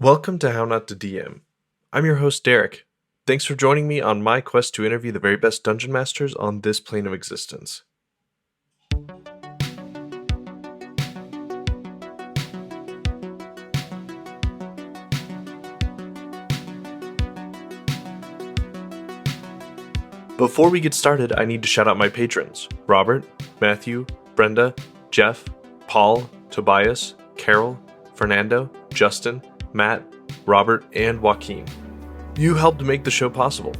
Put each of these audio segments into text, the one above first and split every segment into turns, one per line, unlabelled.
Welcome to How Not to DM. I'm your host, Derek. Thanks for joining me on my quest to interview the very best dungeon masters on this plane of existence. Before we get started, I need to shout out my patrons: Robert, Matthew, Brenda, Jeff, Paul, Tobias, Carol, Fernando, Justin, Matt, Robert, and Joaquin. You helped make the show possible.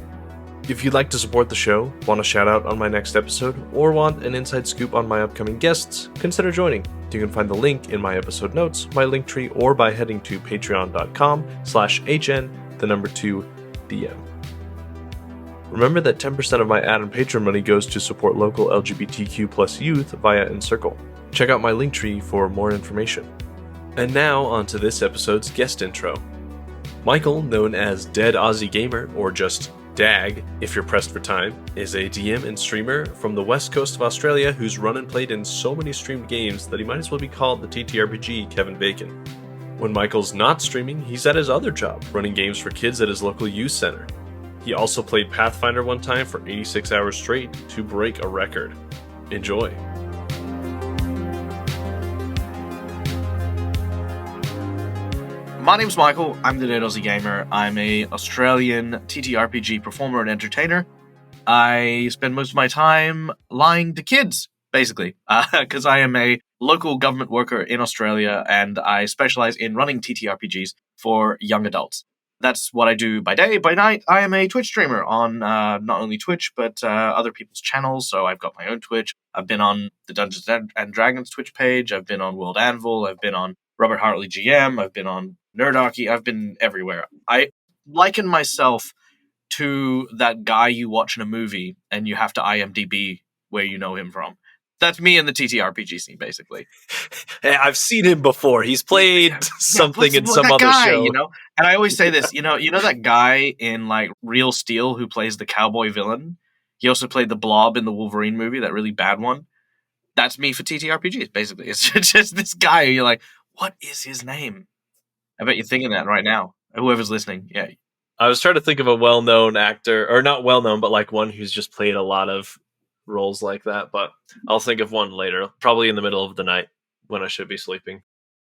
If you'd like to support the show, want a shout out on my next episode, or want an inside scoop on my upcoming guests, consider joining. You can find the link in my episode notes, my Linktree, or by heading to patreon.com/HN2DM. Remember that 10% of my ad and Patreon money goes to support local LGBTQ plus youth via Encircle. Check out my Linktree for more information. And now, on to this episode's guest intro. Micheal, known as Dead Aussie Gamer, or just DAG if you're pressed for time, is a DM and streamer from the west coast of Australia who's run and played in so many streamed games that he might as well be called the TTRPG Kevin Bacon. When Micheal's not streaming, he's at his other job, running games for kids at his local youth center. He also played Pathfinder one time for 86 hours straight to break a record. Enjoy.
My name's Micheal, I'm the Dead Aussie Gamer. I'm a Australian TTRPG performer and entertainer. I spend most of my time lying to kids, basically, because I am a local government worker in Australia and I specialize in running TTRPGs for young adults. That's what I do by day. By night, I am a Twitch streamer on not only Twitch, but other people's channels. So I've got my own Twitch. I've been on the Dungeons and Dragons Twitch page. I've been on World Anvil. I've been on Robert Hartley GM. I've been on Nerdarchy. I've been everywhere. I liken myself to that guy you watch in a movie and you have to IMDb where you know him from. That's me in the TTRPG scene, basically.
Hey, I've seen him before. He's played something in some other
guy,
show.
You know? And I always say this, you know that guy in like Real Steel who plays the cowboy villain? He also played the Blob in the Wolverine movie, that really bad one. That's me for TTRPGs, basically. It's just this guy, you're like, what is his name? I bet you're thinking that right now. Whoever's listening, yeah.
I was trying to think of a well-known actor, or not well-known, but like one who's just played a lot of roles like that, but I'll think of one later, probably in the middle of the night when I should be sleeping.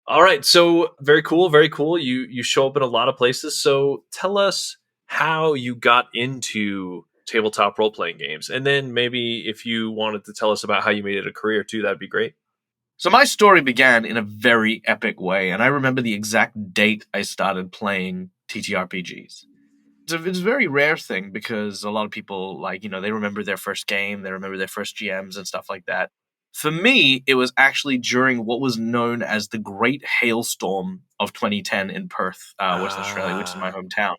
All right, so very cool, very cool. You show up in a lot of places, so tell us how you got into tabletop role-playing games, and then maybe if you wanted to tell us about how you made it a career too, that'd be great.
So my story began in a very epic way, and I remember the exact date I started playing TTRPGs. It's a very rare thing because a lot of people, they remember their first game, they remember their first GMs and stuff like that. For me, it was actually during what was known as the Great Hailstorm of 2010 in Perth, Western Australia, which is my hometown.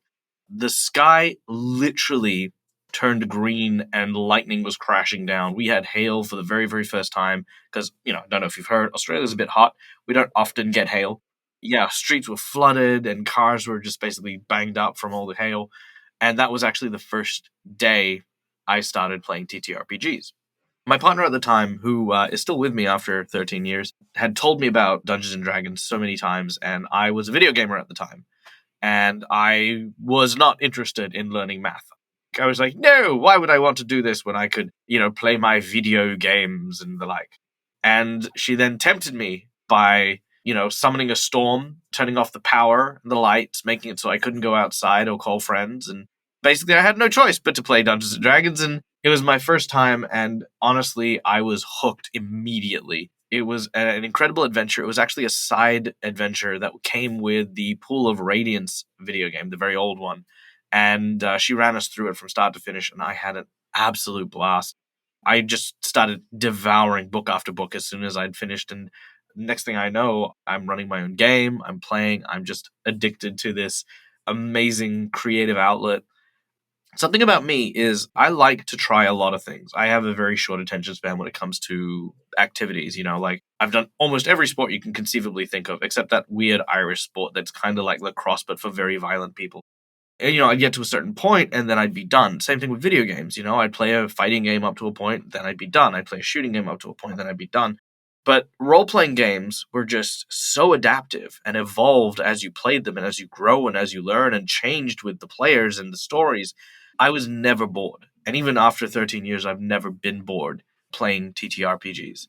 The sky literally turned green and lightning was crashing down. We had hail for the very, very first time because, I don't know if you've heard, Australia's a bit hot. We don't often get hail. Yeah, streets were flooded and cars were just basically banged up from all the hail. And that was actually the first day I started playing TTRPGs. My partner at the time, who is still with me after 13 years, had told me about Dungeons and Dragons so many times, and I was a video gamer at the time. And I was not interested in learning math. I was like, no, why would I want to do this when I could, play my video games and the like? And she then tempted me by, summoning a storm, turning off the power and the lights, making it so I couldn't go outside or call friends. And basically I had no choice but to play Dungeons and Dragons. And it was my first time. And honestly, I was hooked immediately. It was an incredible adventure. It was actually a side adventure that came with the Pool of Radiance video game, the very old one. And she ran us through it from start to finish, and I had an absolute blast. I just started devouring book after book as soon as I'd finished, and next thing I know, I'm running my own game, I'm playing, I'm just addicted to this amazing creative outlet. Something about me is I like to try a lot of things. I have a very short attention span when it comes to activities, I've done almost every sport you can conceivably think of, except that weird Irish sport that's kind of like lacrosse, but for very violent people. And, I'd get to a certain point and then I'd be done. Same thing with video games. I'd play a fighting game up to a point, then I'd be done. I'd play a shooting game up to a point, then I'd be done. But role-playing games were just so adaptive and evolved as you played them and as you grow and as you learn and changed with the players and the stories. I was never bored. And even after 13 years, I've never been bored playing TTRPGs.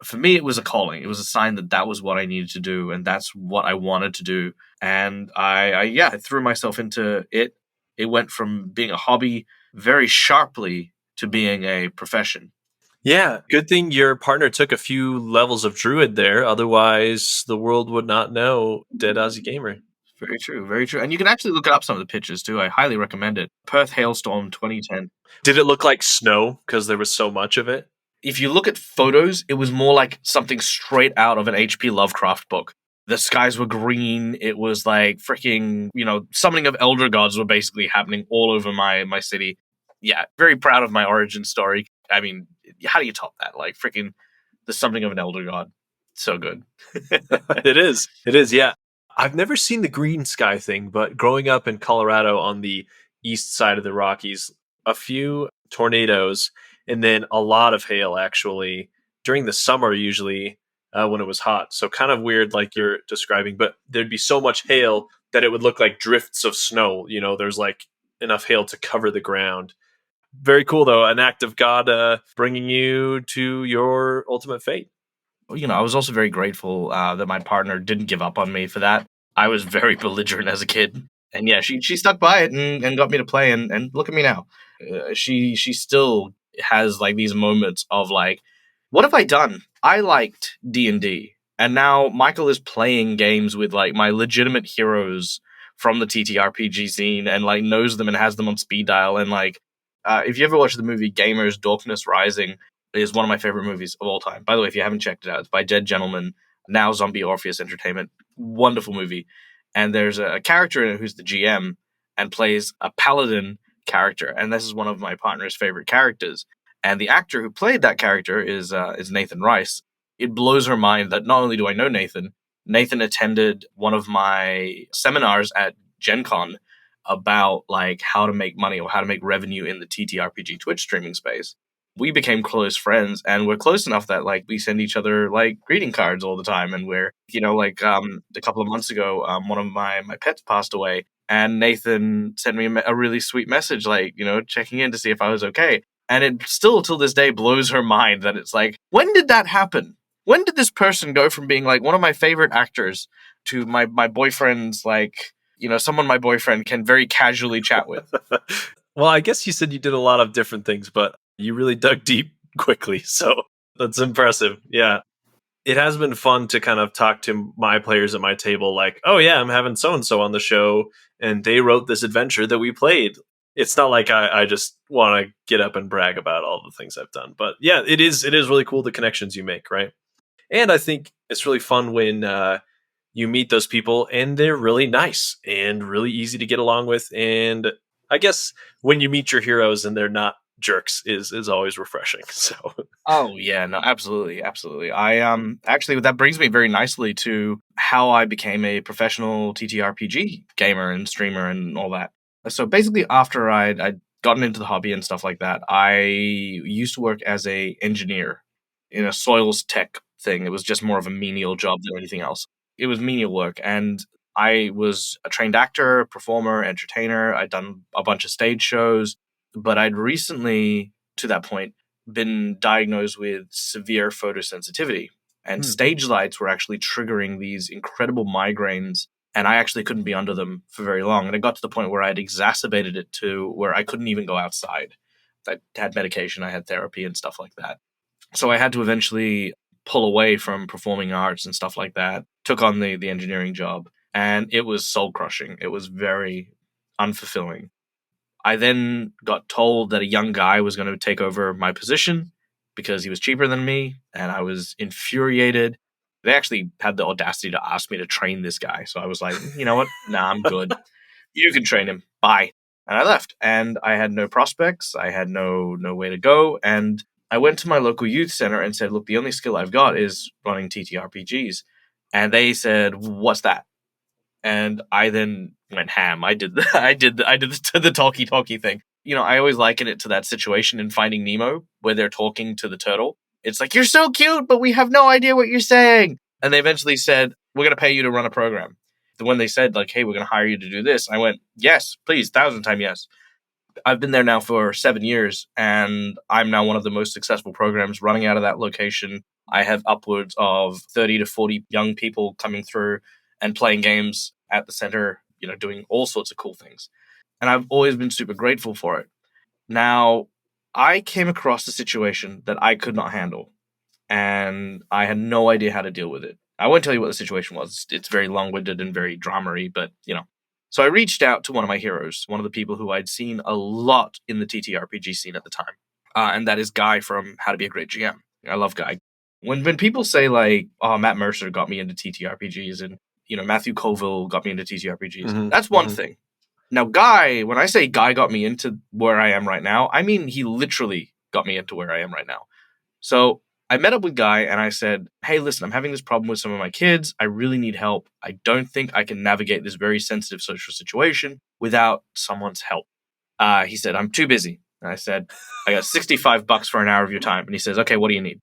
For me, it was a calling. It was a sign that that was what I needed to do, and that's what I wanted to do. And I threw myself into it. It went from being a hobby very sharply to being a profession.
Yeah, good thing your partner took a few levels of druid there. Otherwise, the world would not know Dead Aussie Gamer.
Very true, very true. And you can actually look up some of the pictures too. I highly recommend it. Perth Hailstorm 2010.
Did it look like snow because there was so much of it?
If you look at photos, it was more like something straight out of an H.P. Lovecraft book. The skies were green. It was like freaking, summoning of elder gods were basically happening all over my city. Yeah, very proud of my origin story. I mean, how do you top that? Like freaking the summoning of an elder god. So good.
It is. It is, yeah. I've never seen the green sky thing, but growing up in Colorado on the east side of the Rockies, a few tornadoes and then a lot of hail actually during the summer, usually when it was hot. So kind of weird, like you're describing, but there'd be so much hail that it would look like drifts of snow. There's like enough hail to cover the ground. Very cool, though. An act of God bringing you to your ultimate fate.
I was also very grateful that my partner didn't give up on me for that. I was very belligerent as a kid. And yeah, she stuck by it and got me to play. And look at me now. She still has like these moments of like, what have I done? I liked D&D. And now Micheal is playing games with like my legitimate heroes from the TTRPG scene and like knows them and has them on speed dial. And like, if you ever watch the movie Gamers Darkness Rising, is one of my favorite movies of all time. By the way, if you haven't checked it out, it's by Dead Gentleman, now Zombie Orpheus Entertainment. Wonderful movie. And there's a character in it who's the GM and plays a paladin character. And this is one of my partner's favorite characters. And the actor who played that character is Nathan Rice. It blows her mind that not only do I know Nathan attended one of my seminars at Gen Con about like how to make money or how to make revenue in the TTRPG Twitch streaming space. We became close friends, and we're close enough that like we send each other like greeting cards all the time. And we're a couple of months ago, one of my pets passed away, and Nathan sent me a really sweet message, like checking in to see if I was okay. And it still till this day blows her mind that it's like, when did that happen? When did this person go from being like one of my favorite actors to my boyfriend's like someone my boyfriend can very casually chat with?
Well, I guess you said you did a lot of different things, but you really dug deep quickly, so that's impressive. Yeah. It has been fun to kind of talk to my players at my table like, oh yeah, I'm having so-and-so on the show, and they wrote this adventure that we played. It's not like I just want to get up and brag about all the things I've done. But yeah, it is really cool the connections you make, right? And I think it's really fun when you meet those people and they're really nice and really easy to get along with. And I guess when you meet your heroes and they're not jerks is always refreshing. So
oh yeah, no, absolutely. I actually that brings me very nicely to how I became a professional TTRPG gamer and streamer and all that. So basically after I'd gotten into the hobby and stuff like that, I used to work as a engineer in a soils tech thing. It was just more of a menial job than anything else. It was menial work, and I was a trained actor, performer, entertainer. I'd done a bunch of stage shows, but I'd recently, to that point, been diagnosed with severe photosensitivity. And stage lights were actually triggering these incredible migraines, and I actually couldn't be under them for very long. And it got to the point where I'd exacerbated it to where I couldn't even go outside. I had medication, I had therapy and stuff like that. So I had to eventually pull away from performing arts and stuff like that, took on the engineering job, and it was soul-crushing. It was very unfulfilling. I then got told that a young guy was going to take over my position because he was cheaper than me, and I was infuriated. They actually had the audacity to ask me to train this guy, so I was like, you know what? Nah, I'm good. You can train him. Bye. And I left, and I had no prospects. I had no way to go, and I went to my local youth center and said, look, the only skill I've got is running TTRPGs. And they said, what's that? And I then went ham. I did the talkie thing. I always liken it to that situation in Finding Nemo where they're talking to the turtle. It's like, you're so cute, but we have no idea what you're saying. And they eventually said, we're going to pay you to run a program. When they said, like, hey, we're going to hire you to do this, I went, yes, please, 1,000 times yes. I've been there now for 7 years, and I'm now one of the most successful programs running out of that location. I have upwards of 30 to 40 young people coming through and playing games at the center, doing all sorts of cool things. And I've always been super grateful for it. Now, I came across a situation that I could not handle, and I had no idea how to deal with it. I won't tell you what the situation was. It's very long-winded and very drama-y, but, So I reached out to one of my heroes, one of the people who I'd seen a lot in the TTRPG scene at the time, and that is Guy from How to Be a Great GM. I love Guy. When people say, like, oh, Matt Mercer got me into TTRPGs, and, Matthew Colville got me into TTRPGs, that's one thing. Now, Guy, when I say Guy got me into where I am right now, I mean he literally got me into where I am right now. So I met up with Guy and I said, hey, listen, I'm having this problem with some of my kids. I really need help. I don't think I can navigate this very sensitive social situation without someone's help. He said, I'm too busy. And I said, I got $65 for an hour of your time. And he says, okay, what do you need?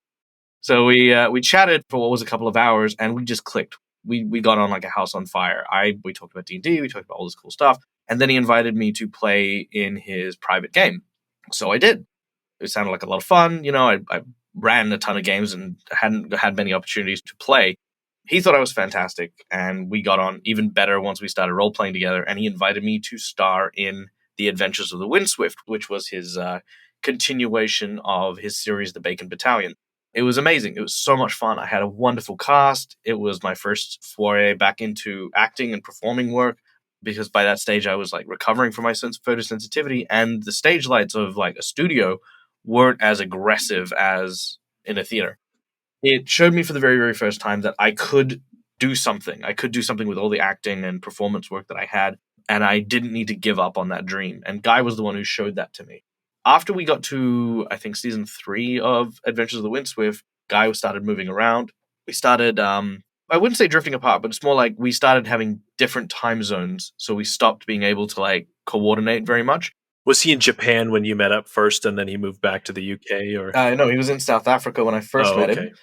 So we chatted for what was a couple of hours, and we just clicked. We got on like a house on fire. We talked about D&D, we talked about all this cool stuff. And then he invited me to play in his private game. So I did. It sounded like a lot of fun. I ran a ton of games and hadn't had many opportunities to play. He thought I was fantastic, and we got on even better once we started role-playing together, and he invited me to star in The Adventures of the Windswift, which was his continuation of his series, The Bacon Battalion. It was amazing. It was so much fun. I had a wonderful cast. It was my first foray back into acting and performing work, because by that stage I was like recovering from my photosensitivity, and the stage lights of like a studio weren't as aggressive as in a theater. It showed me for the very, very first time that I could do something. I could do something with all the acting and performance work that I had, and I didn't need to give up on that dream. And Guy was the one who showed that to me. After we got to, I think, season 3 of Adventures of the Windswift, Guy started moving around. We started, I wouldn't say drifting apart, but it's more like we started having different time zones, so we stopped being able to like coordinate very much.
Was he in Japan when you met up first, and then he moved back to the UK? Or
no, he was in South Africa when I first met him.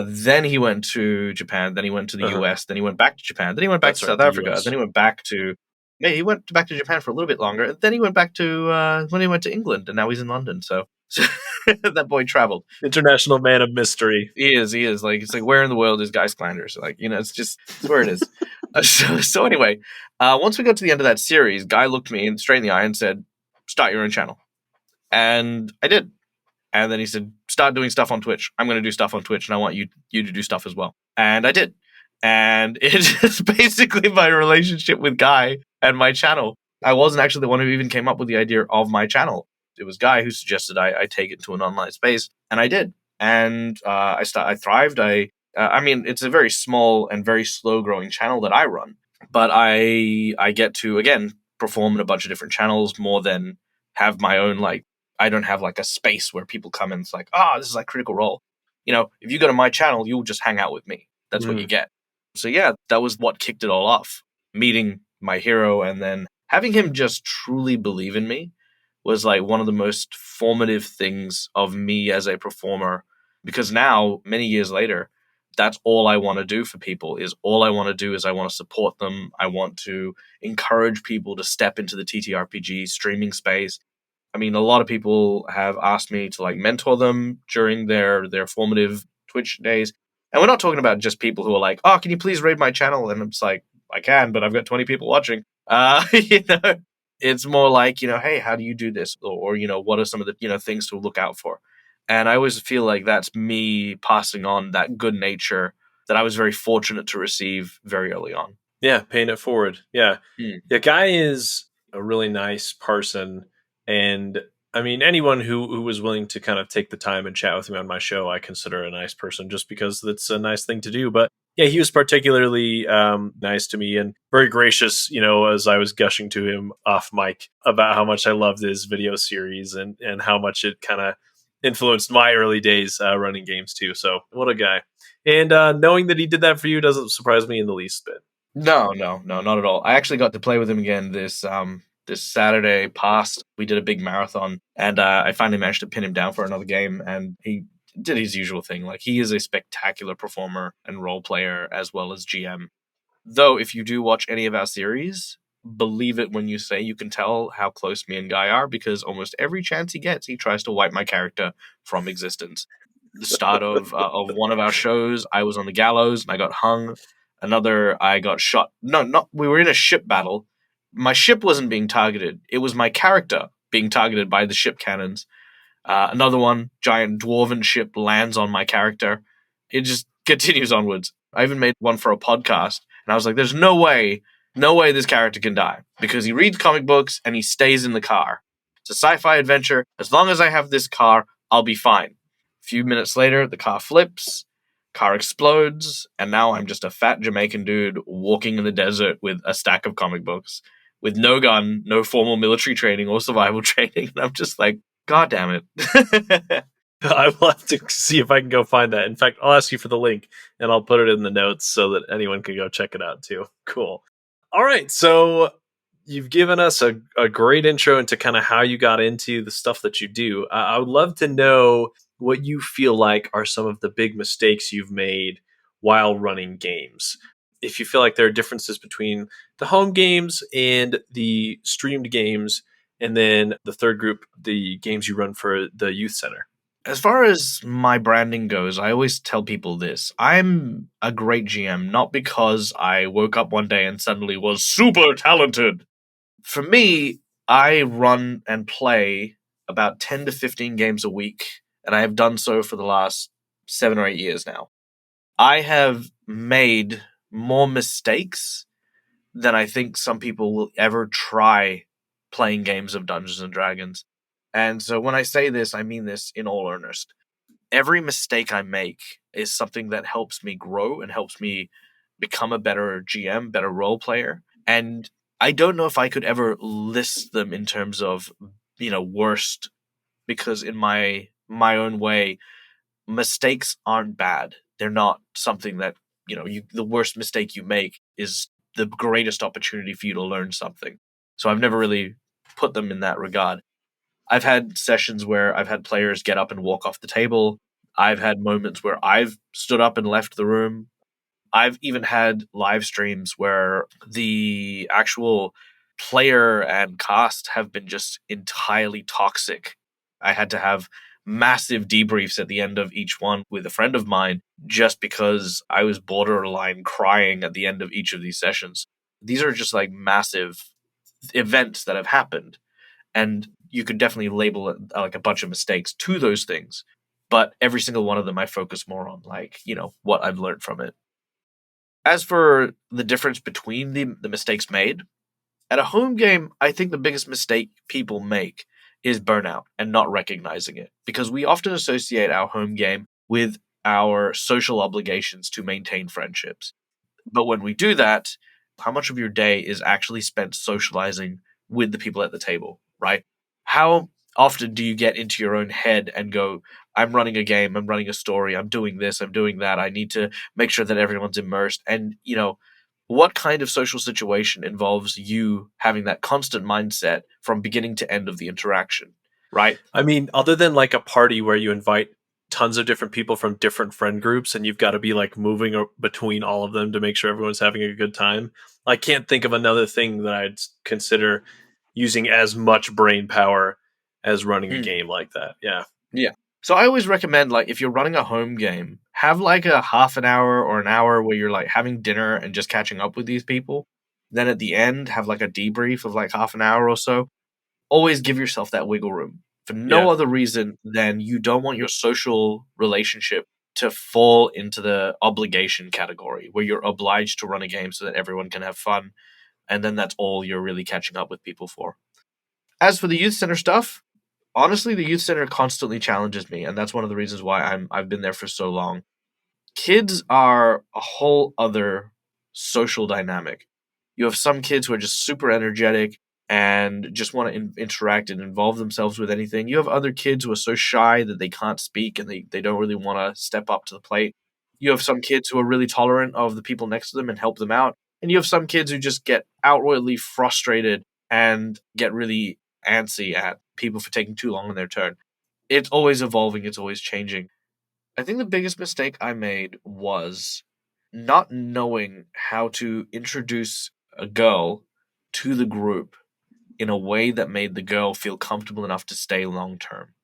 Then he went to Japan. Then he went to the US. Then he went back to Japan. Then he went back to South Africa. Then he went back to he went back to Japan for a little bit longer. And then he went back to when he went to England, and now he's in London. So that boy traveled.
International man of mystery.
He is. Like, it's like, where in the world is Guy Sklanders? Like, it's where it is. So anyway, once we got to the end of that series, Guy looked me straight in the eye and said, start your own channel. And I did. And then he said, start doing stuff on Twitch. I'm going to do stuff on Twitch, and I want you to do stuff as well. And I did. And it's basically my relationship with Guy and my channel. I wasn't actually the one who even came up with the idea of my channel. It was Guy who suggested I take it to an online space, and I did. And I thrived. I mean, it's a very small and very slow-growing channel that I run. But I get to, again, perform in a bunch of different channels more than have my own, like, I don't have like a space where people come and it's like, this is like Critical Role. If you go to my channel, you'll just hang out with me. That's what you get. So yeah, that was what kicked it all off. Meeting my hero and then having him just truly believe in me was like one of the most formative things of me as a performer. Because now, many years later, that's all I want to do for people. All I want to do is I want to support them. I want to encourage people to step into the TTRPG streaming space. I mean, a lot of people have asked me to like mentor them during their formative Twitch days. And we're not talking about just people who are like, can you please raid my channel? And it's like, I can, but I've got 20 people watching. It's more like, hey, how do you do this? Or what are some of the, things to look out for? And I always feel like that's me passing on that good nature that I was very fortunate to receive very early on.
Yeah, paying it forward. Yeah. The Guy is a really nice person. And I mean, anyone who was willing to kind of take the time and chat with me on my show, I consider a nice person just because that's a nice thing to do. But yeah, he was particularly nice to me and very gracious, as I was gushing to him off mic about how much I loved his video series and how much it kind of influenced my early days running games too. So what a guy. And knowing that he did that for you doesn't surprise me in the least bit.
No, not at all. I actually got to play with him again this Saturday past. We did a big marathon, and I finally managed to pin him down for another game, and he did his usual thing. Like, he is a spectacular performer and role player as well as GM. Though, if you do watch any of our series, believe it when you say you can tell how close me and Guy are, because almost every chance he gets, he tries to wipe my character from existence. The start of one of our shows, I was on the gallows and I got hung. Another, I got shot. No, not. We were in a ship battle. My ship wasn't being targeted. It was my character being targeted by the ship cannons. Another one, giant dwarven ship lands on my character. It just continues onwards. I even made one for a podcast, and I was like, there's no way this character can die, because he reads comic books and he stays in the car. It's a sci-fi adventure. As long as I have this car, I'll be fine. A few minutes later, the car flips, car explodes, and now I'm just a fat Jamaican dude walking in the desert with a stack of comic books, with no gun, no formal military training or survival training. And I'm just like, God damn it.
I will have to see if I can go find that. In fact, I'll ask you for the link and I'll put it in the notes so that anyone can go check it out too. Cool. All right. So you've given us a great intro into kind of how you got into the stuff that you do. I would love to know what you feel like are some of the big mistakes you've made while running games. If you feel like there are differences between the home games and the streamed games, and then the third group, the games you run for the youth center.
As far as my branding goes, I always tell people this. I'm a great GM, not because I woke up one day and suddenly was super talented. For me, I run and play about 10 to 15 games a week, and I have done so for the last 7 or 8 years now. I have made more mistakes than I think some people will ever try playing games of Dungeons and Dragons. And so when I say this, I mean this in all earnest. Every mistake I make is something that helps me grow and helps me become a better GM, better role player. And I don't know if I could ever list them in terms of, worst, because in my own way, mistakes aren't bad. They're not something that, the worst mistake you make is the greatest opportunity for you to learn something. So I've never really put them in that regard. I've had sessions where I've had players get up and walk off the table. I've had moments where I've stood up and left the room. I've even had live streams where the actual player and cast have been just entirely toxic. I had to have massive debriefs at the end of each one with a friend of mine just because I was borderline crying at the end of each of these sessions. These are just like massive events that have happened. And you could definitely label it like a bunch of mistakes to those things. But every single one of them, I focus more on what I've learned from it. As for the difference between the mistakes made, at a home game, I think the biggest mistake people make is burnout and not recognizing it. Because we often associate our home game with our social obligations to maintain friendships. But when we do that, how much of your day is actually spent socializing with the people at the table, right? How often do you get into your own head and go, I'm running a game, I'm running a story, I'm doing this, I'm doing that, I need to make sure that everyone's immersed. And, what kind of social situation involves you having that constant mindset from beginning to end of the interaction, right?
I mean, other than like a party where you invite tons of different people from different friend groups and you've got to be like moving between all of them to make sure everyone's having a good time, I can't think of another thing that I'd consider using as much brain power as running a game like that. Yeah.
Yeah. So I always recommend, if you're running a home game, have a half an hour or an hour where you're having dinner and just catching up with these people. Then at the end, have a debrief of half an hour or so. Always give yourself that wiggle room for no other reason than you don't want your social relationship to fall into the obligation category where you're obliged to run a game so that everyone can have fun. And then that's all you're really catching up with people for. As for the youth center stuff, honestly, the youth center constantly challenges me, and that's one of the reasons why I've been there for so long. Kids are a whole other social dynamic. You have some kids who are just super energetic and just want to interact and involve themselves with anything. You have other kids who are so shy that they can't speak and they don't really want to step up to the plate. You have some kids who are really tolerant of the people next to them and help them out. And you have some kids who just get outrightly frustrated and get really antsy at people for taking too long on their turn. It's always evolving. It's always changing. I think the biggest mistake I made was not knowing how to introduce a girl to the group in a way that made the girl feel comfortable enough to stay long term.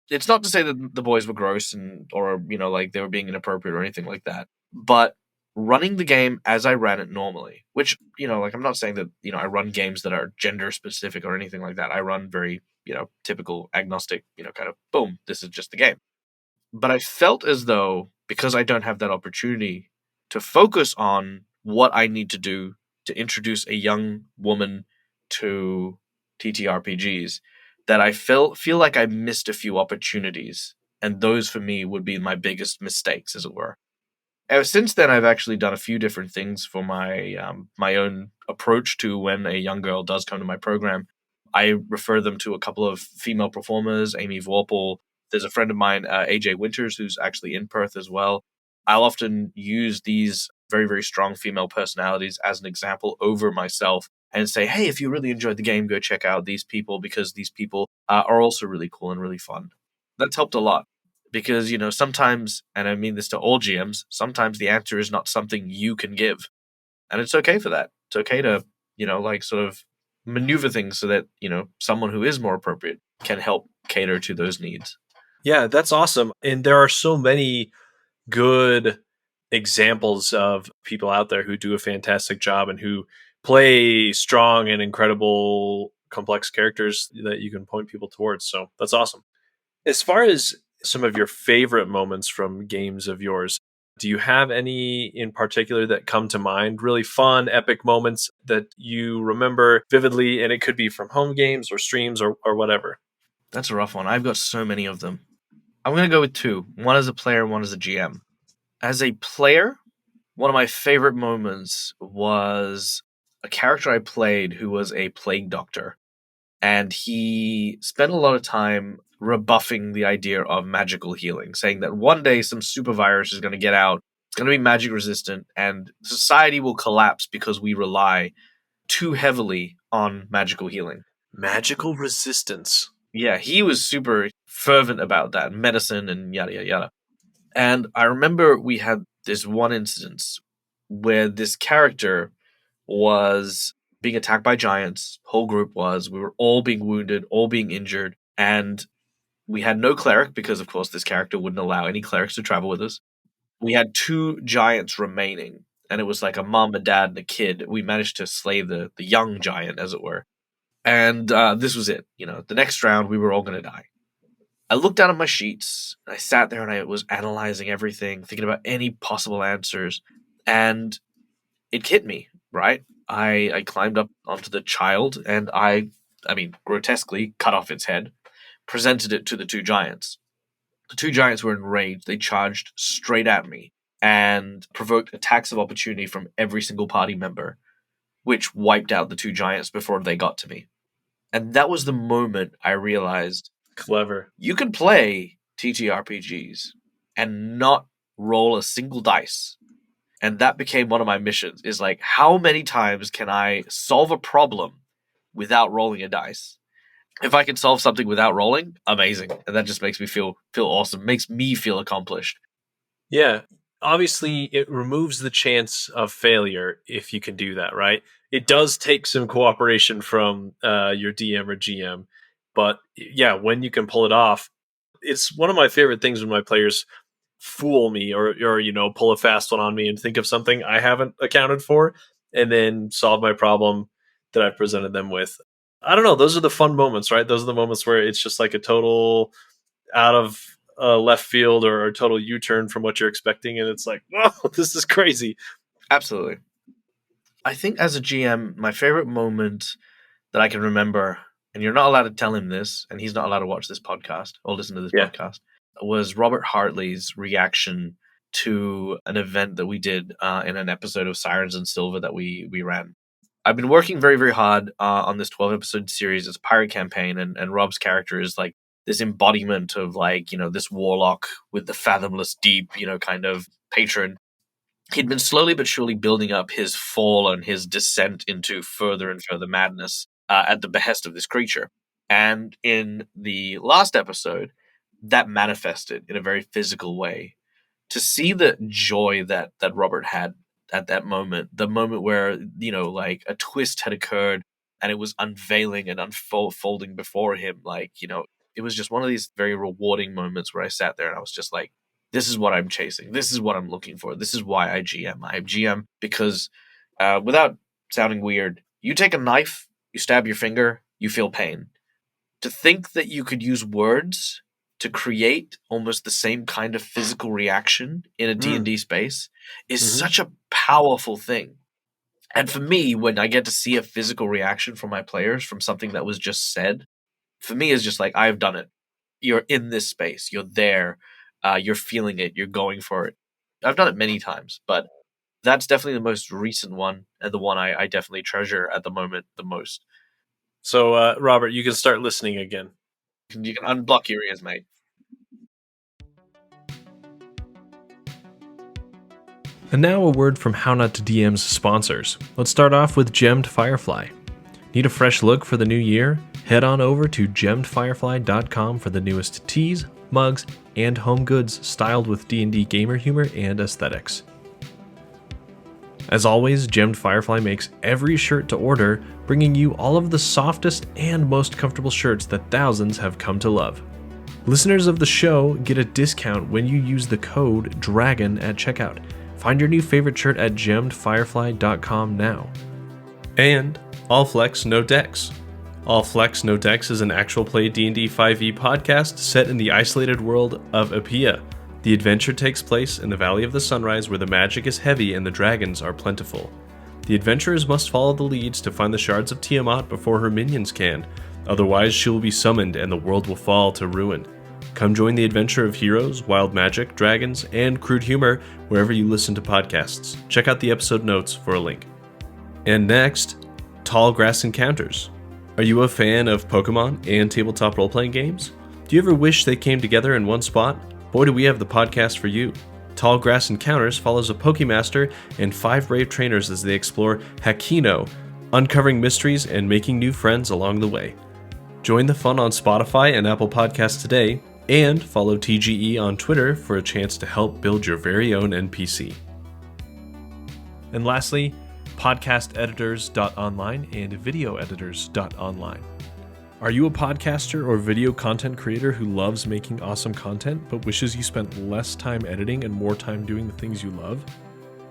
It's not to say that the boys were gross or like they were being inappropriate or anything like that, but running the game as I ran it normally, which like I'm not saying that I run games that are gender specific or anything like that. I run very typical agnostic, kind of boom, this is just the game. But I felt as though because I don't have that opportunity to focus on what I need to do to introduce a young woman to TTRPGs, that I feel like I missed a few opportunities, and those for me would be my biggest mistakes, as it were. Ever since then, I've actually done a few different things for my own approach to when a young girl does come to my program. I refer them to a couple of female performers, Amy Vorpal. There's a friend of mine, AJ Winters, who's actually in Perth as well. I'll often use these very, very strong female personalities as an example over myself and say, hey, if you really enjoyed the game, go check out these people because these people are also really cool and really fun. That's helped a lot because, sometimes, and I mean this to all GMs, sometimes the answer is not something you can give. And it's okay for that. It's okay to, sort of maneuver things so that, someone who is more appropriate can help cater to those needs.
Yeah, that's awesome. And there are so many good examples of people out there who do a fantastic job and who play strong and incredible complex characters that you can point people towards. So that's awesome. As far as some of your favorite moments from games of yours, do you have any in particular that come to mind? Really fun, epic moments that you remember vividly, and it could be from home games or streams or whatever.
That's a rough one. I've got so many of them. I'm going to go with two. One as a player, one as a GM. As a player, one of my favorite moments was a character I played who was a plague doctor. And he spent a lot of time rebuffing the idea of magical healing, saying that one day some super virus is going to get out, it's going to be magic resistant, and society will collapse because we rely too heavily on magical healing.
Magical resistance.
Yeah, he was super fervent about that, medicine and yada, yada, yada. And I remember we had this one instance where this character was being attacked by giants. Whole group was. We were all being wounded, all being injured, and we had no cleric because, of course, this character wouldn't allow any clerics to travel with us. We had two giants remaining, and it was like a mom, a dad, and a kid. We managed to slay the young giant, as it were. And this was it. The next round, we were all going to die. I looked down at my sheets. I sat there and I was analyzing everything, thinking about any possible answers. And it hit me, right? I climbed up onto the child and I mean, grotesquely cut off its head, presented it to the two giants. The two giants were enraged. They charged straight at me and provoked attacks of opportunity from every single party member, which wiped out the two giants before they got to me. And that was the moment I realized
Clever.
you can play TTRPGs and not roll a single dice. And that became one of my missions, is like, how many times can I solve a problem without rolling a dice? If I can solve something without rolling, amazing. And that just makes me feel awesome, makes me feel accomplished.
Yeah. Obviously, it removes the chance of failure if you can do that, right? It does take some cooperation from your DM or GM. But yeah, when you can pull it off, it's one of my favorite things when my players fool me or pull a fast one on me and think of something I haven't accounted for and then solve my problem that I presented them with. I don't know. Those are the fun moments, right? Those are the moments where it's just like a total out of left field or a total U-turn from what you're expecting. And it's like, oh, this is crazy.
Absolutely. I think as a GM, my favorite moment that I can remember, and you're not allowed to tell him this, and he's not allowed to watch this podcast or listen to this podcast, was Robert Hartley's reaction to an event that we did in an episode of Sirens and Silver that we ran. I've been working very, very hard on this 12-episode series. It's a pirate campaign, and Rob's character is like this embodiment of this warlock with the fathomless deep, kind of patron. He'd been slowly but surely building up his fall and his descent into further and further madness at the behest of this creature. And in the last episode, that manifested in a very physical way. to see the joy that Robert had at that moment, the moment where, like a twist had occurred and it was unveiling and unfolding before him, it was just one of these very rewarding moments where I sat there and I was just like, this is what I'm chasing. This is what I'm looking for. This is why I GM. I GM because, without sounding weird, you take a knife, you stab your finger, you feel pain. To think that you could use words to create almost the same kind of physical reaction in a D&D space is such a powerful thing. And for me, when I get to see a physical reaction from my players from something that was just said, for me is just like, I've done it. You're in this space. You're there. You're feeling it. You're going for it. I've done it many times, but that's definitely the most recent one and the one I definitely treasure at the moment the most.
So, Robert, you can start listening again.
You can unblock your ears, mate.
And now a word from How Not to DM's sponsors. Let's start off with Gemmed Firefly. Need a fresh look for the new year? Head on over to GemmedFirefly.com for the newest tees, mugs, and home goods styled with D&D gamer humor and aesthetics. As always, Gemmed Firefly makes every shirt to order, bringing you all of the softest and most comfortable shirts that thousands have come to love. Listeners of the show get a discount when you use the code DRAGON at checkout. Find your new favorite shirt at GemmedFirefly.com now. And All Flex No Dex. All Flex No Dex is an actual play D&D 5e podcast set in the isolated world of Apia. The adventure takes place in the Valley of the Sunrise, where the magic is heavy and the dragons are plentiful. The adventurers must follow the leads to find the shards of Tiamat before her minions can, otherwise she will be summoned and the world will fall to ruin. Come join the adventure of heroes, wild magic, dragons, and crude humor wherever you listen to podcasts. Check out the episode notes for a link. And next, Tall Grass Encounters. Are you a fan of Pokemon and tabletop role-playing games? Do you ever wish they came together in one spot? Boy, do we have the podcast for you. Tall Grass Encounters follows a Pokemaster and 5 brave trainers as they explore Hakino, uncovering mysteries and making new friends along the way. Join the fun on Spotify and Apple Podcasts today, and follow TGE on Twitter for a chance to help build your very own NPC. And lastly, Podcasteditors.online and Videoeditors.online. Are you a podcaster or video content creator who loves making awesome content but wishes you spent less time editing and more time doing the things you love?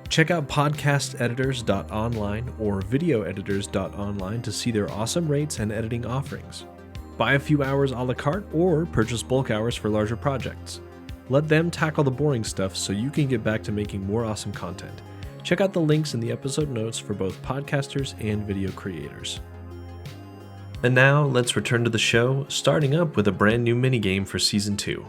Check out Podcasteditors.online or Videoeditors.online to see their awesome rates and editing offerings. Buy a few hours a la carte or purchase bulk hours for larger projects. Let them tackle the boring stuff so you can get back to making more awesome content. Check out the links in the episode notes for both podcasters and video creators. And now, let's return to the show, starting up with a brand new minigame for Season 2.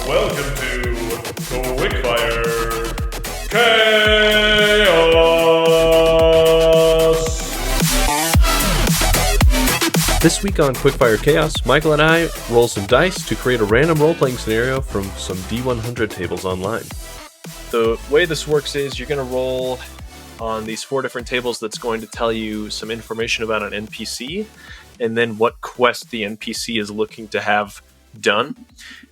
Welcome to Quickfire Chaos!
This week on Quickfire Chaos, Micheal and I roll some dice to create a random role-playing scenario from some D100 tables online. The way this works is you're going to roll on these 4 different tables that's going to tell you some information about an NPC, and then what quest the NPC is looking to have done.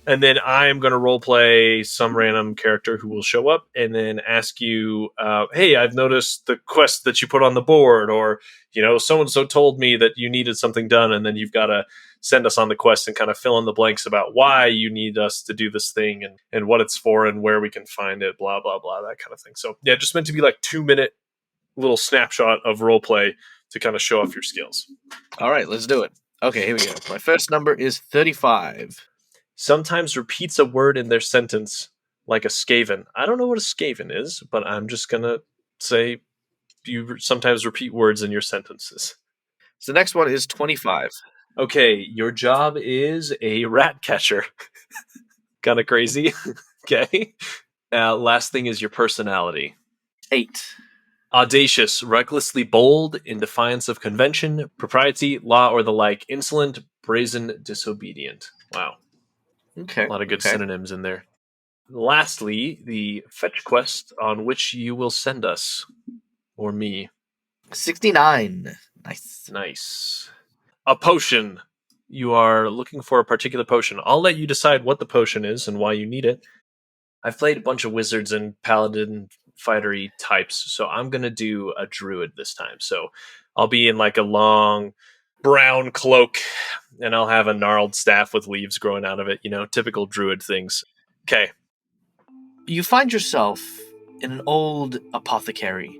And then I'm going to roleplay some random character who will show up and then ask you, hey, I've noticed the quest that you put on the board, or, so-and-so told me that you needed something done, and then you've got to send us on the quest and kind of fill in the blanks about why you need us to do this thing and what it's for and where we can find it, blah, blah, blah, that kind of thing. So, yeah, just meant to be like 2-minute little snapshot of roleplay to kind of show off your skills.
All right, let's do it. Okay, here we go. My first number is 35.
Sometimes repeats a word in their sentence, like a skaven. I don't know what a skaven is, but I'm just going to say you sometimes repeat words in your sentences.
So the next one is 25.
Okay, your job is a rat catcher. Kind of crazy. Okay. Last thing is your personality.
8.
Audacious, recklessly bold, in defiance of convention, propriety, law, or the like. Insolent, brazen, disobedient. Wow.
Okay.
A lot of good synonyms in there. lastly, the fetch quest on which you will send us, or me.
69. Nice.
Nice. A potion. You are looking for a particular potion. I'll let you decide what the potion is and why you need it. I've played a bunch of wizards and paladin fightery types, so I'm going to do a druid this time. So I'll be in like a long brown cloak, and I'll have a gnarled staff with leaves growing out of it, typical druid things. Okay.
You find yourself in an old apothecary.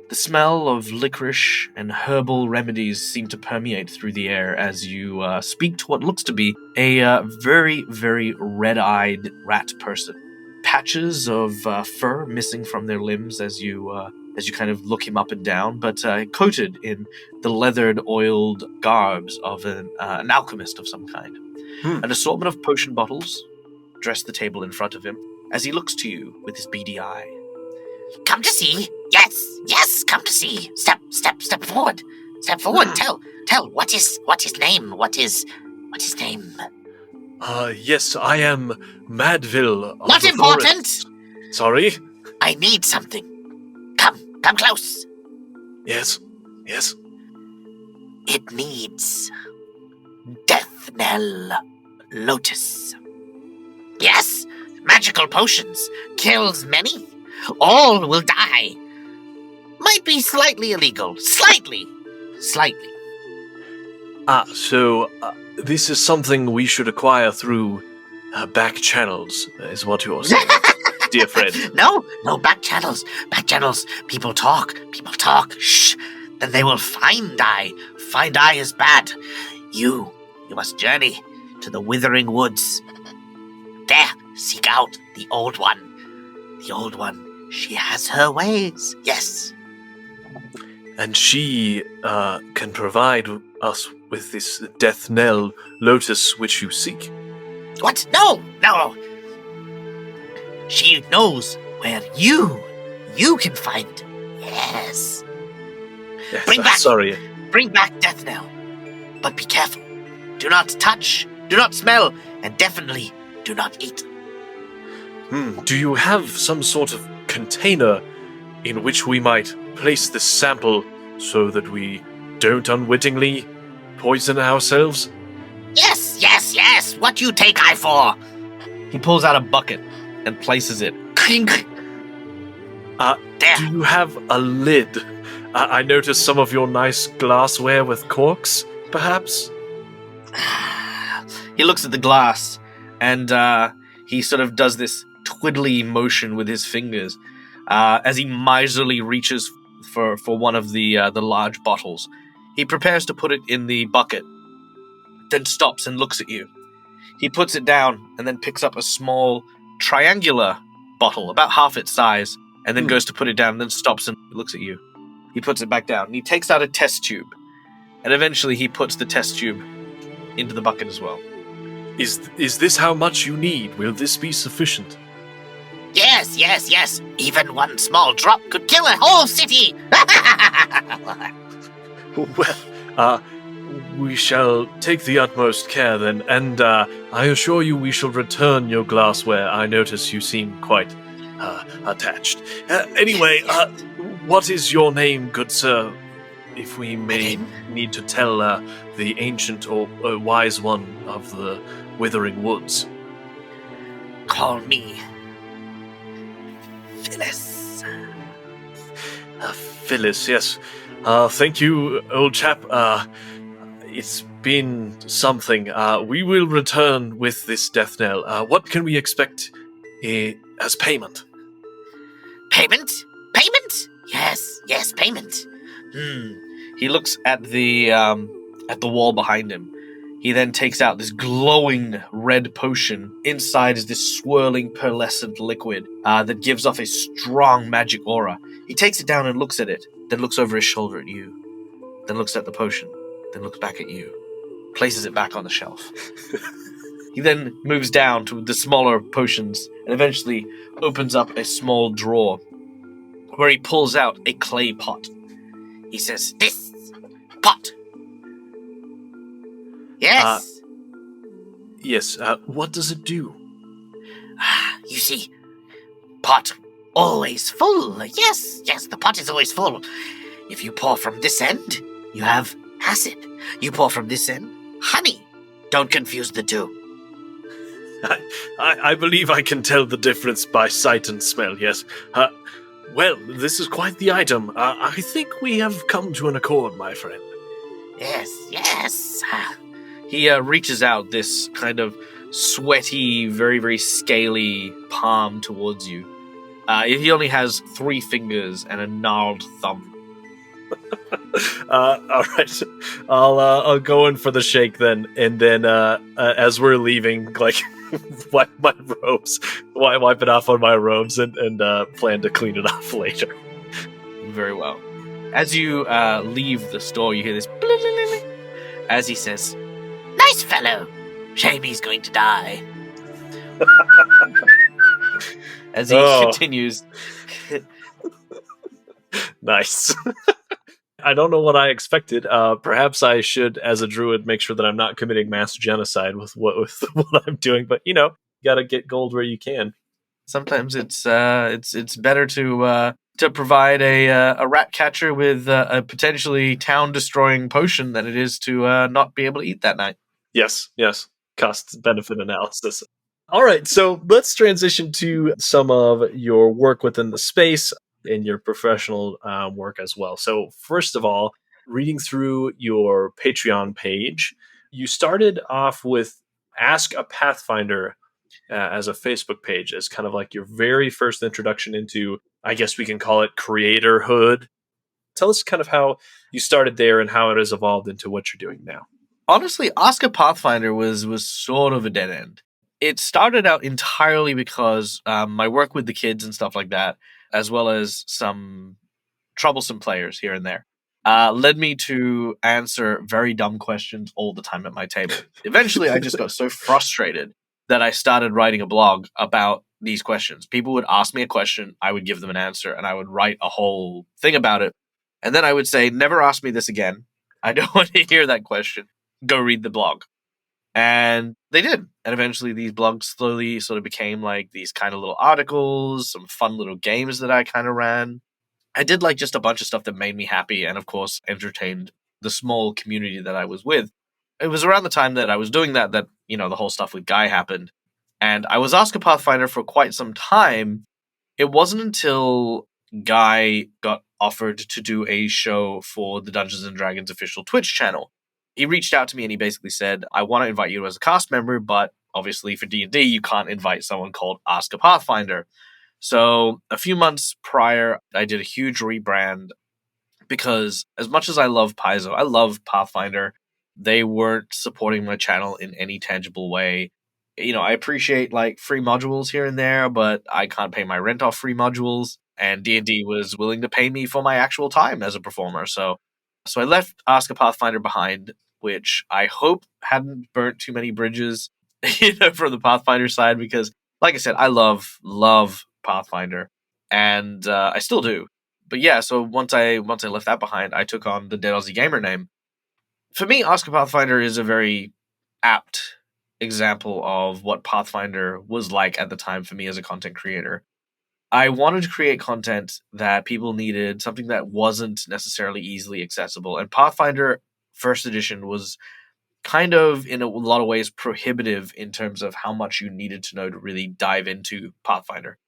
The smell of licorice and herbal remedies seem to permeate through the air as you speak to what looks to be a very, very red-eyed rat person. Patches of fur missing from their limbs as you kind of look him up and down, but coated in the leathered, oiled garbs of an alchemist of some kind. An assortment of potion bottles dress the table in front of him as he looks to you with his beady eye.
Come to see. Yes, come to see. Step forward. Step forward. Tell, what is name? What is name?
Yes, I am Madville of
Not
the
important!
Forest. Sorry?
I need something. Come close.
Yes.
It needs Death Knell Lotus. Yes, magical potions. Kills many. All will die. Might be slightly illegal. Slightly.
So this is something we should acquire through back channels, is what you're saying, dear friend.
No, back channels. People talk. Shh. Then they will find I. Find I is bad. You must journey to the Withering Woods. There, seek out the Old One. The Old One, she has her ways. Yes.
And she can provide us with this Death Knell Lotus which you seek.
What? No. She knows where you can find. Yes.
Yes, sorry.
Bring back Death Knell. But be careful. Do not touch, do not smell, and definitely do not eat.
Do you have some sort of container in which we might place this sample so that we don't unwittingly poison ourselves?
Yes. What you take I for?
He pulls out a bucket and places it.
Clink. There.
Do you have a lid? I noticed some of your nice glassware with corks, perhaps?
He looks at the glass and he sort of does this twiddly motion with his fingers as he miserly reaches for one of the large bottles. He prepares to put it in the bucket, then stops and looks at you. He puts it down and then picks up a small triangular bottle, about half its size, and then goes to put it down and then stops and looks at you. He puts it back down and he takes out a test tube, and eventually he puts the test tube into the bucket as well.
Is this how much you need? Will this be sufficient?
Yes. Even one small drop could kill a whole city.
Well, we shall take the utmost care then, and I assure you we shall return your glassware. I notice you seem quite attached. Anyway, what is your name, good sir? If we may need to tell the ancient or wise one of the Withering Woods.
Call me Phyllis.
Phyllis, yes. Thank you, old chap. It's been something. We will return with this death knell. What can we expect as payment?
Payment? Yes, payment.
He looks at the wall behind him. He then takes out this glowing red potion. Inside is this swirling pearlescent liquid that gives off a strong magic aura. He takes it down and looks at it, then looks over his shoulder at you, then looks at the potion, then looks back at you, places it back on the shelf. He then moves down to the smaller potions and eventually opens up a small drawer where he pulls out a clay pot.
He says, "This pot." Yes.
Yes, what does it do?
You see, pot always full. Yes, the pot is always full. If you pour from this end, you have acid. You pour from this end, honey. Don't confuse the two.
I believe I can tell the difference by sight and smell, yes. Well, this is quite the item. I think we have come to an accord, my friend.
Yes.
He reaches out this kind of sweaty, very, very scaly palm towards you. He only has 3 fingers and a gnarled thumb.
All right, I'll go in for the shake then, and then as we're leaving, like wipe my robes, wipe it off on my robes, and plan to clean it off later.
Very well. As you leave the store, you hear this as he says,
Nice fellow. Shame he's going to die.
as he continues.
Nice. I don't know what I expected. Perhaps I should, as a druid, make sure that I'm not committing mass genocide with what I'm doing. But you gotta get gold where you can.
Sometimes it's better to provide a rat catcher with a potentially town destroying potion than it is to not be able to eat that night.
Yes. Cost benefit analysis. All right, so let's transition to some of your work within the space and your professional work as well. So first of all, reading through your Patreon page, you started off with Ask a Pathfinder as a Facebook page as kind of like your very first introduction into, I guess we can call it, creatorhood. Tell us kind of how you started there and how it has evolved into what you're doing now.
Honestly, Ask a Pathfinder was sort of a dead end. It started out entirely because my work with the kids and stuff like that, as well as some troublesome players here and there, led me to answer very dumb questions all the time at my table. Eventually, I just got so frustrated that I started writing a blog about these questions. People would ask me a question, I would give them an answer, and I would write a whole thing about it. And then I would say, never ask me this again. I don't want to hear that question. Go read the blog. And they did. And eventually these blogs slowly sort of became like these kind of little articles, some fun little games that I kind of ran. I did like just a bunch of stuff that made me happy and, of course, entertained the small community that I was with. It was around the time that I was doing that, the whole stuff with Guy happened. And I was Ask a Pathfinder for quite some time. It wasn't until Guy got offered to do a show for the Dungeons & Dragons official Twitch channel. He reached out to me and he basically said, I want to invite you as a cast member, but obviously for D&D, you can't invite someone called Ask a Pathfinder. So a few months prior, I did a huge rebrand because as much as I love Paizo, I love Pathfinder, they weren't supporting my channel in any tangible way. I appreciate like free modules here and there, but I can't pay my rent off free modules. And D&D was willing to pay me for my actual time as a performer. So I left Ask a Pathfinder behind, which I hope hadn't burnt too many bridges, from the Pathfinder side, because, like I said, I love Pathfinder, and I still do. But yeah, so once I left that behind, I took on the Dead Aussie Gamer name. For me, Ask a Pathfinder is a very apt example of what Pathfinder was like at the time for me as a content creator. I wanted to create content that people needed, something that wasn't necessarily easily accessible. And Pathfinder First Edition was kind of, in a lot of ways, prohibitive in terms of how much you needed to know to really dive into Pathfinder.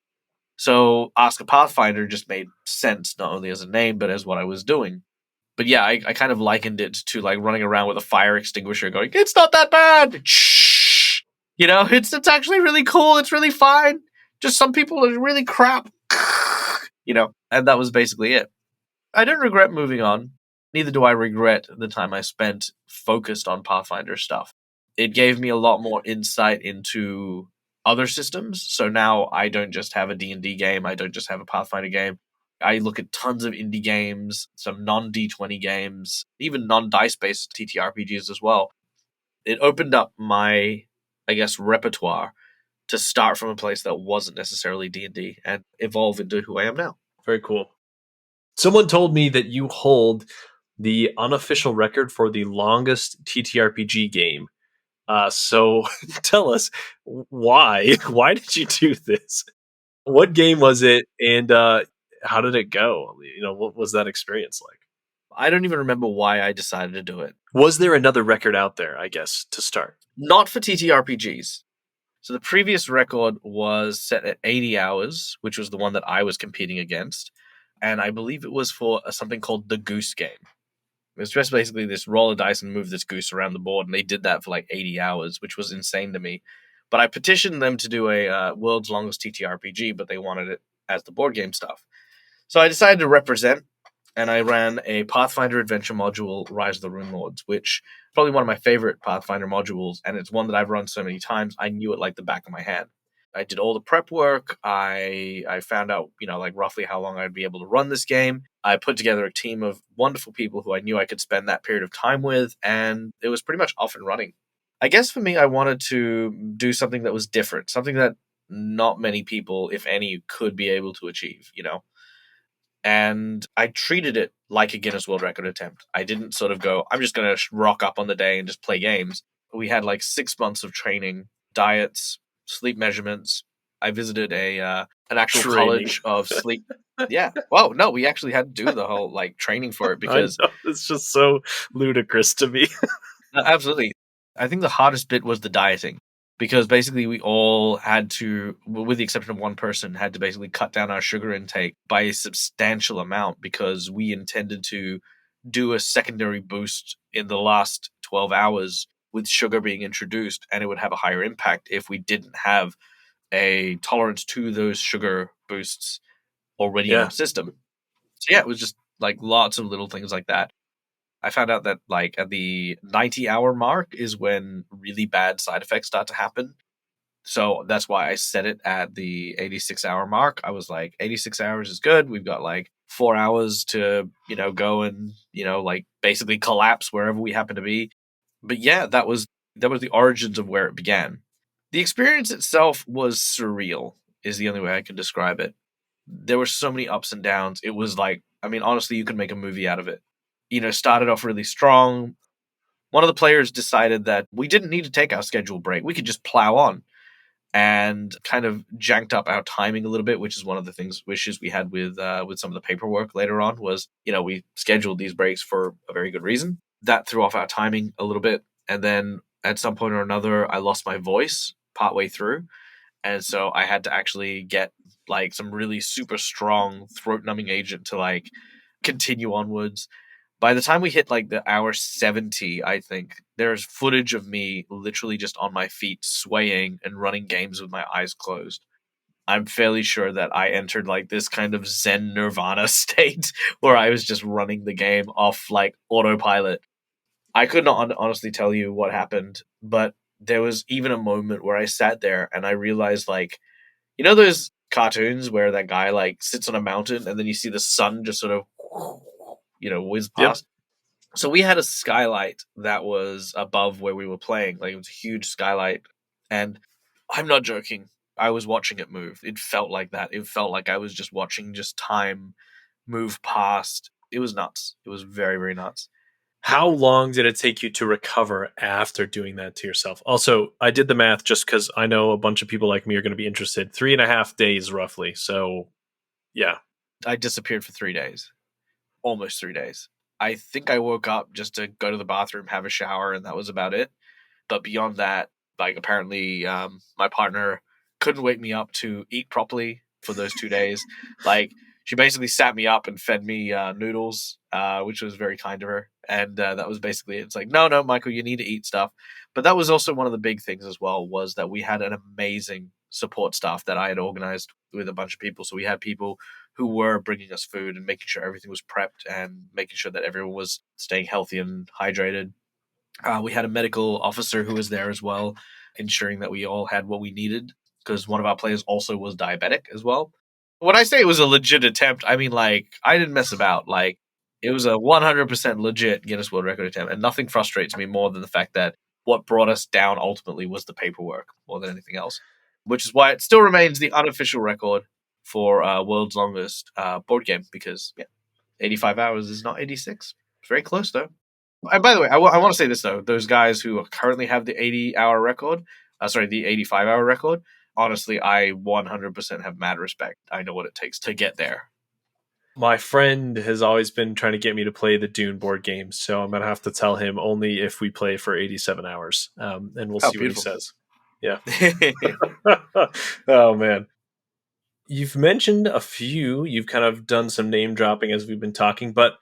So Ask a Pathfinder just made sense, not only as a name, but as what I was doing. But yeah, I kind of likened it to like running around with a fire extinguisher going, it's not that bad! Shh! It's actually really cool, it's really fine. Just some people are really crap. And that was basically it. I don't regret moving on. Neither do I regret the time I spent focused on Pathfinder stuff. It gave me a lot more insight into other systems. So now I don't just have a D&D game. I don't just have a Pathfinder game. I look at tons of indie games, some non-D20 games, even non-dice-based TTRPGs as well. It opened up my, repertoire to start from a place that wasn't necessarily D&D and evolve into who I am now.
Very cool. Someone told me that you hold the unofficial record for the longest TTRPG game. So tell us, why? Why did you do this? What game was it, and how did it go? What was that experience like?
I don't even remember why I decided to do it.
Was there another record out there, I guess, to start?
Not for TTRPGs. So the previous record was set at 80 hours, which was the one that I was competing against. And I believe it was for something called the Goose Game. It was just basically this roll a dice and move this goose around the board, and they did that for like 80 hours, which was insane to me. But I petitioned them to do a world's longest TTRPG, but they wanted it as the board game stuff. So I decided to represent, and I ran a Pathfinder adventure module, Rise of the Rune Lords, which is probably one of my favorite Pathfinder modules, and it's one that I've run so many times, I knew it like the back of my hand. I did all the prep work. I found out, like roughly how long I'd be able to run this game. I put together a team of wonderful people who I knew I could spend that period of time with, and it was pretty much off and running. I guess for me, I wanted to do something that was different, something that not many people, if any, could be able to achieve, And I treated it like a Guinness World Record attempt. I didn't sort of go, I'm just going to rock up on the day and just play games. We had like 6 months of training, diets, sleep measurements. I visited an actual college of sleep. Yeah. Well, no, we actually had to do the whole like training for it because
it's just so ludicrous to me.
Absolutely. I think the hardest bit was the dieting because basically we all had to, with the exception of one person, had to basically cut down our sugar intake by a substantial amount because we intended to do a secondary boost in the last 12 hours with sugar being introduced, and it would have a higher impact if we didn't have a tolerance to those sugar boosts already in our system. So yeah, it was just like lots of little things like that. I found out that like at the 90-hour mark is when really bad side effects start to happen. So that's why I set it at the 86-hour mark. I was like, 86 hours is good. We've got like 4 hours to, go and, like basically collapse wherever we happen to be. But yeah, that was the origins of where it began. The experience itself was surreal, is the only way I can describe it. There were so many ups and downs. It was like, honestly, you could make a movie out of it. Started off really strong. One of the players decided that we didn't need to take our scheduled break. We could just plow on, and kind of janked up our timing a little bit, which is one of the issues we had with some of the paperwork later on was, we scheduled these breaks for a very good reason. That threw off our timing a little bit. And then at some point or another, I lost my voice partway through. And so I had to actually get like some really super strong throat numbing agent to like continue onwards. By the time we hit like the hour 70, I think, there's footage of me literally just on my feet swaying and running games with my eyes closed. I'm fairly sure that I entered like this kind of Zen Nirvana state where I was just running the game off like autopilot. I could not honestly tell you what happened, but there was even a moment where I sat there and I realized like, those cartoons where that guy like sits on a mountain and then you see the sun just sort of whiz past. Yep. So we had a skylight that was above where we were playing. Like it was a huge skylight. And I'm not joking. I was watching it move. It felt like that. It felt like I was just watching just time move past. It was nuts. It was very, very nuts.
How long did it take you to recover after doing that to yourself? Also, I did the math just because I know a bunch of people like me are going to be interested. 3.5 days roughly. So, yeah.
I disappeared for 3 days. Almost 3 days. I think I woke up just to go to the bathroom, have a shower, and that was about it. But beyond that, like apparently my partner couldn't wake me up to eat properly for those 2 days. Like she basically sat me up and fed me noodles, which was very kind of her. And that was basically it. It's like, no, Michael, you need to eat stuff. But that was also one of the big things as well, was that we had an amazing support staff that I had organized with a bunch of people. So we had people who were bringing us food and making sure everything was prepped and making sure that everyone was staying healthy and hydrated. We had a medical officer who was there as well, ensuring that we all had what we needed, because one of our players also was diabetic as well. When I say it was a legit attempt, I mean, like, I didn't mess about. Like, it was a 100% legit Guinness World Record attempt, and nothing frustrates me more than the fact that what brought us down ultimately was the paperwork more than anything else, which is why it still remains the unofficial record for world's longest board game, because 85 hours is not 86. It's very close, though. And by the way, I want to say this, though. Those guys who currently have the 80-hour record, the 85-hour record, honestly, I 100% have mad respect. I know what it takes to get there.
My friend has always been trying to get me to play the Dune board games, so I'm going to have to tell him only if we play for 87 hours, and we'll see
Beautiful.
what he says. Yeah. Oh, man. You've mentioned a few. You've kind of done some name dropping as we've been talking, but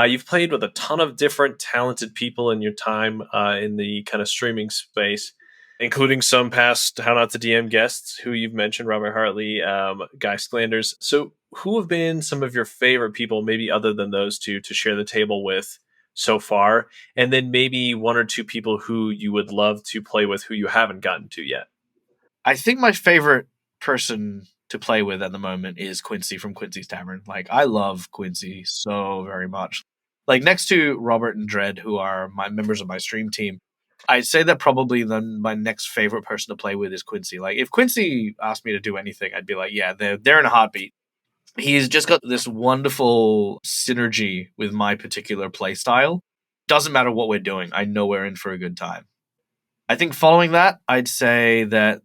you've played with a ton of different talented people in your time in the kind of streaming space, including some past How Not to DM guests who you've mentioned, Robert Hartley, Guy Sklanders. So who have been some of your favorite people, maybe other than those two, to share the table with so far? And then maybe one or two people who you would love to play with who you haven't gotten to yet.
I think my favorite person to play with at the moment is Quincy from Quincy's Tavern. Like, I love Quincy so very much. Like, next to Robert and Dredd, who are my members of my stream team, I'd say that probably my next favorite person to play with is Quincy. Like, if Quincy asked me to do anything, I'd be like, yeah, they're in a heartbeat. He's just got this wonderful synergy with my particular play style. Doesn't matter what we're doing, I know we're in for a good time. I think following that, I'd say that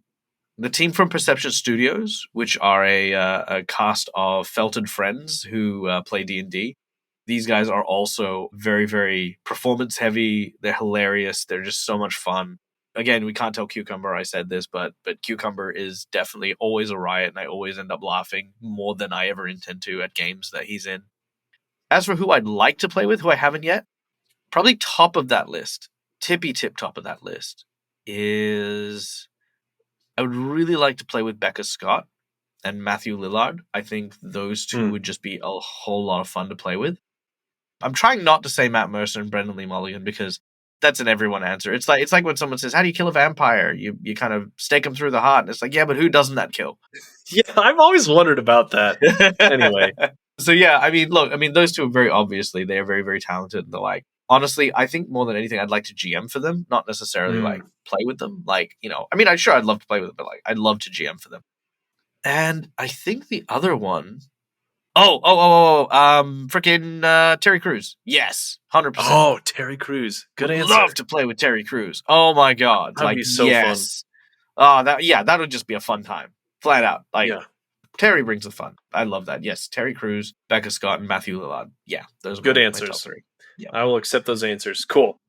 the team from Perception Studios, which are a cast of felted friends who play D&D, these guys are also very, very performance heavy. They're hilarious. They're just so much fun. Again, we can't tell Cucumber I said this, but Cucumber is definitely always a riot, and I always end up laughing more than I ever intend to at games that he's in. As for who I'd like to play with, who I haven't yet, probably top of that list, tippy-tip top of that list, is I would really like to play with Becca Scott and Matthew Lillard. I think those two would just be a whole lot of fun to play with. I'm trying not to say Matt Mercer and Brendan Lee Mulligan because that's an everyone answer. It's like when someone says, "How do you kill a vampire?" You kind of stake them through the heart, and it's like, yeah, but who doesn't that kill?
Yeah, I've always wondered about that. Anyway.
So yeah, I mean, those two are very obviously, they are very, very talented. And they're like, honestly, I think more than anything, I'd like to GM for them, not necessarily like play with them. Like, I'd love to play with them, but like, I'd love to GM for them. And I think the other one, freaking Terry Crews. Yes, 100%.
Oh, Terry Crews. Good answer.
Love to play with Terry Crews. Oh my god,
that'd be so fun.
Oh, that would just be a fun time, flat out. Like,
yeah.
Terry brings the fun. I love that. Yes, Terry Crews, Becca Scott, and Matthew Lillard. Yeah, those are
good
my
answers.
top three. Yeah.
I will accept those answers. Cool.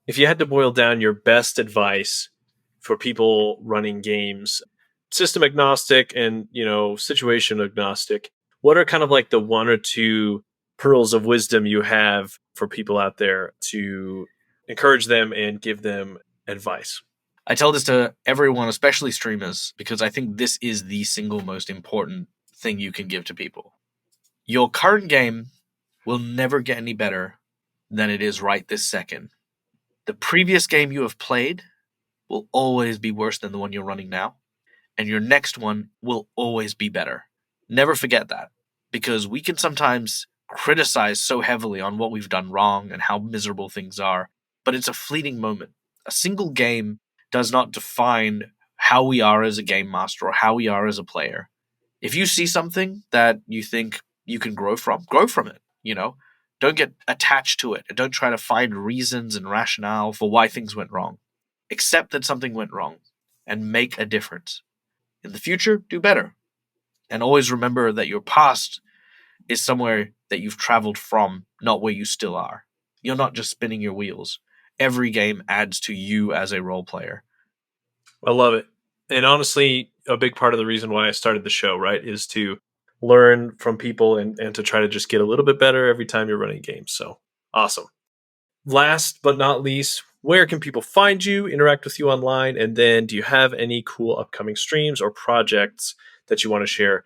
If you had to boil down your best advice for people running games, system agnostic and, situation agnostic, what are kind of like the one or two pearls of wisdom you have for people out there to encourage them and give them advice?
I tell this to everyone, especially streamers, because I think this is the single most important thing you can give to people. Your current game will never get any better than it is right this second. The previous game you have played will always be worse than the one you're running now, and your next one will always be better. Never forget that, because we can sometimes criticize so heavily on what we've done wrong and how miserable things are, but it's a fleeting moment. A single game does not define how we are as a game master or how we are as a player. If you see something that you think you can grow from it, Don't get attached to it. Don't try to find reasons and rationale for why things went wrong. Accept that something went wrong and make a difference. In the future, do better. And always remember that your past is somewhere that you've traveled from, not where you still are. You're not just spinning your wheels. Every game adds to you as a role player.
I love it. And honestly, a big part of the reason why I started the show, right, is to learn from people and to try to just get a little bit better every time you're running games. So awesome. Last but not least, where can people find you, interact with you online? And then do you have any cool upcoming streams or projects that you want to share?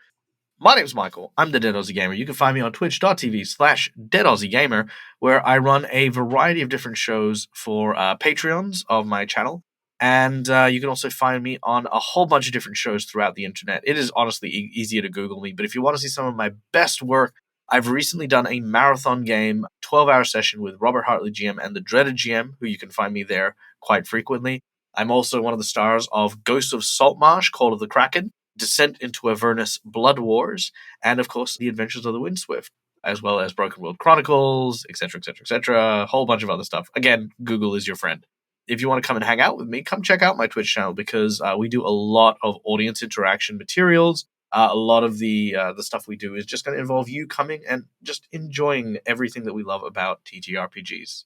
My name's Michael. I'm the Dead Aussie Gamer. You can find me on twitch.tv/DeadAussieGamer, where I run a variety of different shows for Patreons of my channel. And you can also find me on a whole bunch of different shows throughout the internet. It is honestly easier to Google me, but if you want to see some of my best work, I've recently done a marathon game, 12-hour session with Robert Hartley GM and the Dreaded GM, who you can find me there quite frequently. I'm also one of the stars of Ghosts of Saltmarsh, Call of the Kraken, Descent into Avernus, Blood Wars, and of course, The Adventures of the Windswift, as well as Broken World Chronicles, etc., etc., etc., a whole bunch of other stuff. Again, Google is your friend. if you want to come and hang out with me, come check out my Twitch channel, because we do a lot of audience interaction materials. A lot of the stuff we do is just going to involve you coming and just enjoying everything that we love about TTRPGs.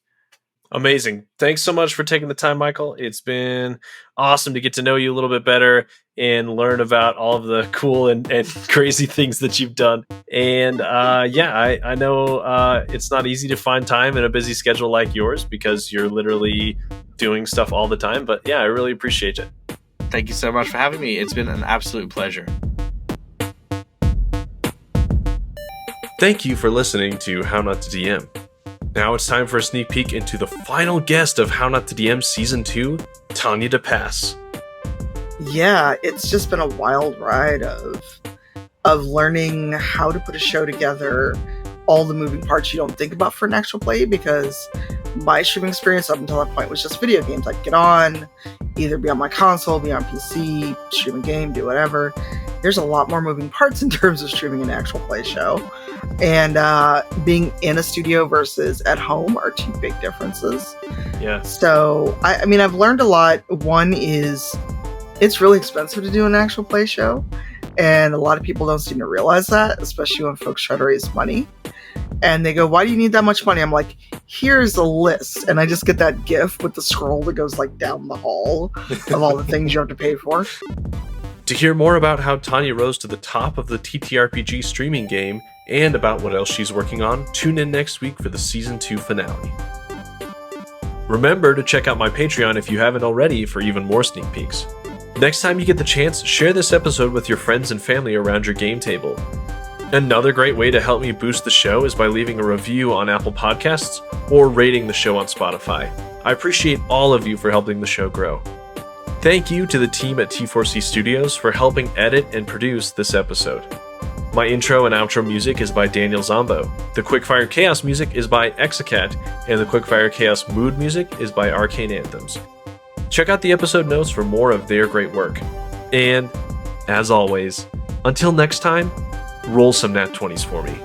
Amazing. Thanks so much for taking the time, Micheal. It's been awesome to get to know you a little bit better and learn about all of the cool and crazy things that you've done. And I know it's not easy to find time in a busy schedule like yours, because you're literally doing stuff all the time. But yeah, I really appreciate it.
Thank you so much for having me. It's been an absolute pleasure.
Thank you for listening to How Not to DM. Now it's time for a sneak peek into the final guest of How Not to DM Season 2, Tanya DePass.
Yeah, it's just been a wild ride of learning how to put a show together, all the moving parts you don't think about for an actual play, because my streaming experience up until that point was just video games. I'd get on, either be on my console, be on PC, stream a game, do whatever. There's a lot more moving parts in terms of streaming an actual play show. And being in a studio versus at home are two big differences.
Yeah.
So, I mean, I've learned a lot. One is it's really expensive to do an actual play show. And a lot of people don't seem to realize that, especially when folks try to raise money. And they go, why do you need that much money? I'm like, here's a list. And I just get that GIF with the scroll that goes like down the hall of all the things you have to pay for.
To hear more about how Tanya rose to the top of the TTRPG streaming game and about what else she's working on, tune in next week for the Season 2 finale. Remember to check out my Patreon if you haven't already for even more sneak peeks. Next time you get the chance, share this episode with your friends and family around your game table. Another great way to help me boost the show is by leaving a review on Apple Podcasts or rating the show on Spotify. I appreciate all of you for helping the show grow. Thank you to the team at T4C Studios for helping edit and produce this episode. My intro and outro music is by Danijel Zambo. The Quickfire Chaos music is by Exacat, and the Quickfire Chaos mood music is by Arcane Anthems. Check out the episode notes for more of their great work. And, as always, until next time, roll some nat 20s for me.